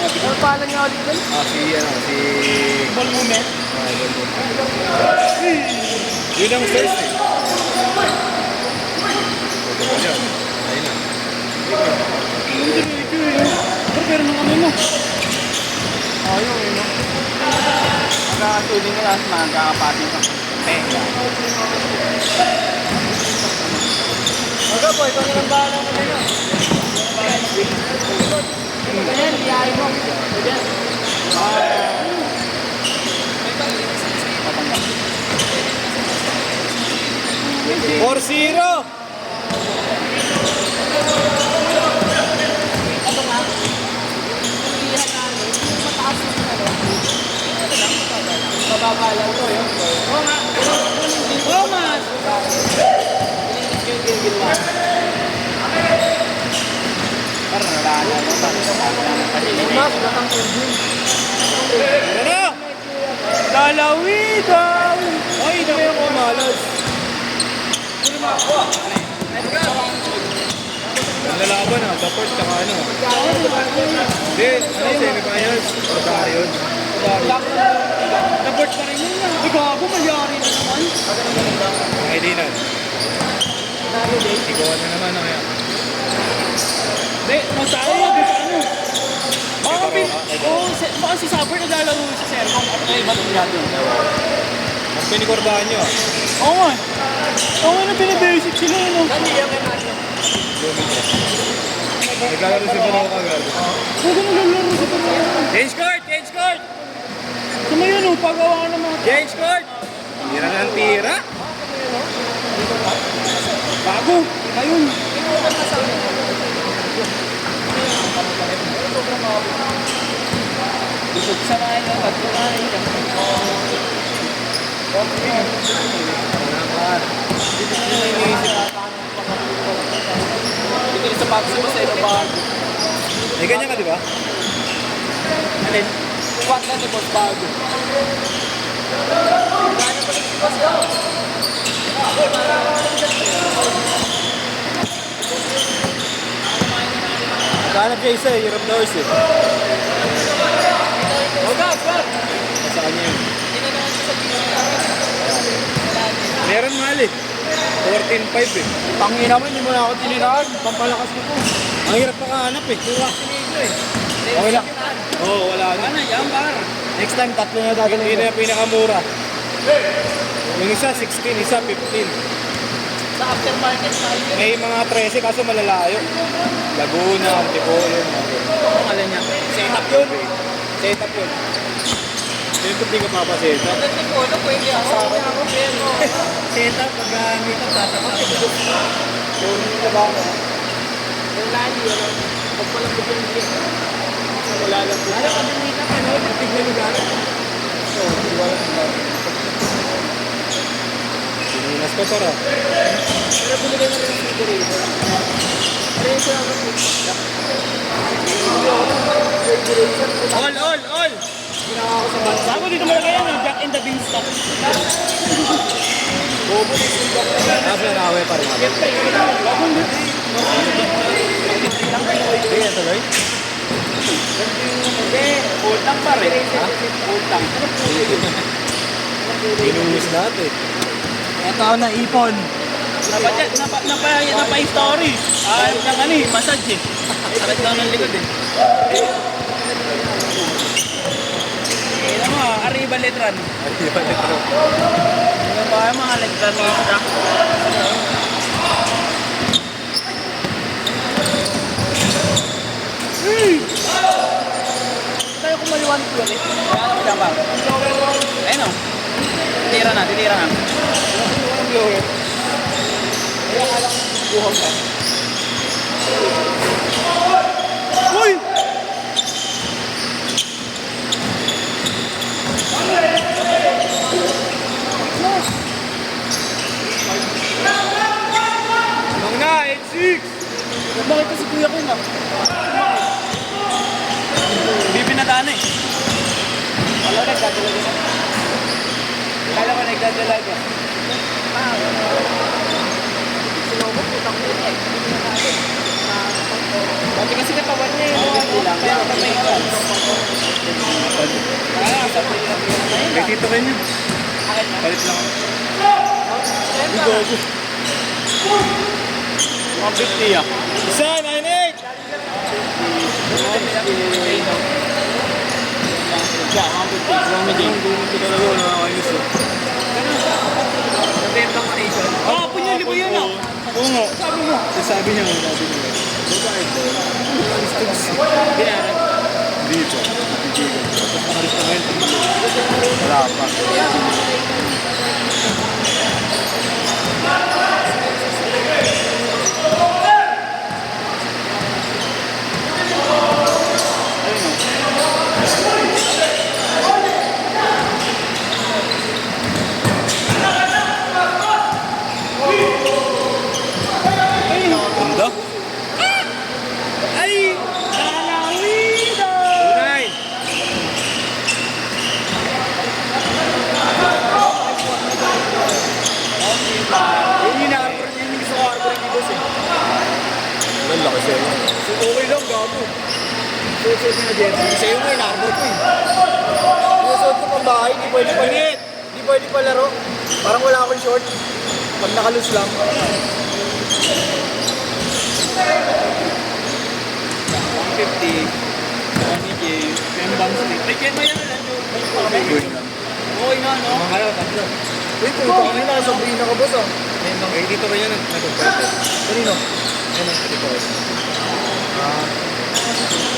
Ano pangalan niya ulit doon? Si... Ball movement. Yun ang first eh. Ayun na. Pero nung ano mo? Ayaw eh, no? Magkakasuling ka lang, magkakapatin ka. Tenga. Aga po, ikaw na lang bahala mo na yun. Ayan, liyahin mo. Ayan. 4-0! Mababa lang to yun. Oo nga. Oo nga. Parang nalala mo. Mas, batang engine. Ano na? Dalawi daw. Ay, dami ako malas. Ang lalaban ah, support tsaka ano. Hindi, semi-finals. Pagkara yun. Nabort pa rin yun na. Gago, malyari na naman. Mga Edinan. Ikaw na naman na kaya. Hindi, magtayo yan dito ano. Baka si Saber naglalaro sa Sercom. Ano kayo ba ito natin? Ang pinikordahan nyo ah. Oo nga. Oo nga na pinabasic sila ano. Hindi yan kay Mario. Naglalaro si Pano kagad. Huwag na naglalaro sa Panoy. Change court! Change court! Sumayon o, pagawa ka ng mga... Change court! Tira ng tira. Bago, ayun. Busog sa mga ito, at kumain ka. Dito rin sa Papsi mo sa Ilobag. May ganyan ka, di ba? Alin? Kwat na ni Boss Bago. Gano'n pa rin si Boss yun? Naghanap siya isa eh, hirap na horse eh. Wag! Sa kanya yun. Meron mahal eh. 14.5 eh. Pangina mo, hindi mo na ako tiniraan. Pampalakas ko po. Ang hirap makahanap eh. Okay lang. Oo, wala na. Ano, yan bar. Next time, tatlo na gagawin. Yun na yung pinakamura. Yung isa, 16. Isa, 15. Sa aftermarket na yun. May mga 13 kaso malalayo. Laguna, Antipolo. Ang alam niya. Setup yun. Setup yun. Siyempre di ka papasetup. Hindi ko alam, pwede ako. Setup, pag-gamit ang tatakap. Yung ba ako? Yung lali, ano? Pagpalapit yung liit. Wala lang po. Alam ka din dito, ano? Tignan lugar. Oo, wala lang. Pininas pa para. Pero binigay na rin yung refrigerator. Pero yung siya ako All! ginawa ko sa bansa. Ako dito malaki yan, Jack and the Beanstalk. Bobo ni Sundok. Tapos na nawe pa rin. Siyempre, bago hindi. Hindi yan tuloy. Hindi, hold lang pa rin. Hold lang. Binuhus natin. Ito ako na ipon. Napa-story. Ayaw ng ano eh, massage eh. Sakit lang ng likod eh. Alam mo, Arriba Letran. Arriba Letran. Ano ba yung mga Letranista? Tayo kumaliwan ko ulit. Kaya ano ba ba? Ayun o. Titira na. Kaya alam buhong ka. Uy! Long na, 8-6! Bakit kasi kuya ko na? Bibi na daan eh. Wala nagdadalaga sa... Kala ko nagdadalaga. Sinobot, putang ko eh. Dati kasi katawan niya yung ano, kaya ka may Dito rin yun. Palit lang ako. Gogo. 150 ah. Isa, 9-8! Yeah, 150. Oh, punya libo yun ah. Oo nga. Sabi niya. Babae ba? Binaran. Hindi pa. Nakalis na ngayon. Wala pa. Ganda. Ay! Nakalawi daw! Tunay. Yun yung na-arbor, yun yung gusto ko arbor ni boss eh. Ang laki sa'yo. So, okay lang, gago. Susunod na dyan. Sa'yo nga, in-arbor ko eh. Sinusuot ko pang bahay, di pwede pa Di pwede pa laro. Parang wala akong short. Pag nakalus lang. 150. Johnny J. Kembang Street. May kemba yan lang yun. Okay na, no? Mga tatlo. Wait, kung ito kami na, Sabrina ka boss ah. Eh, dito ba yan? Nag-perfect. Kanino? Yan ang 3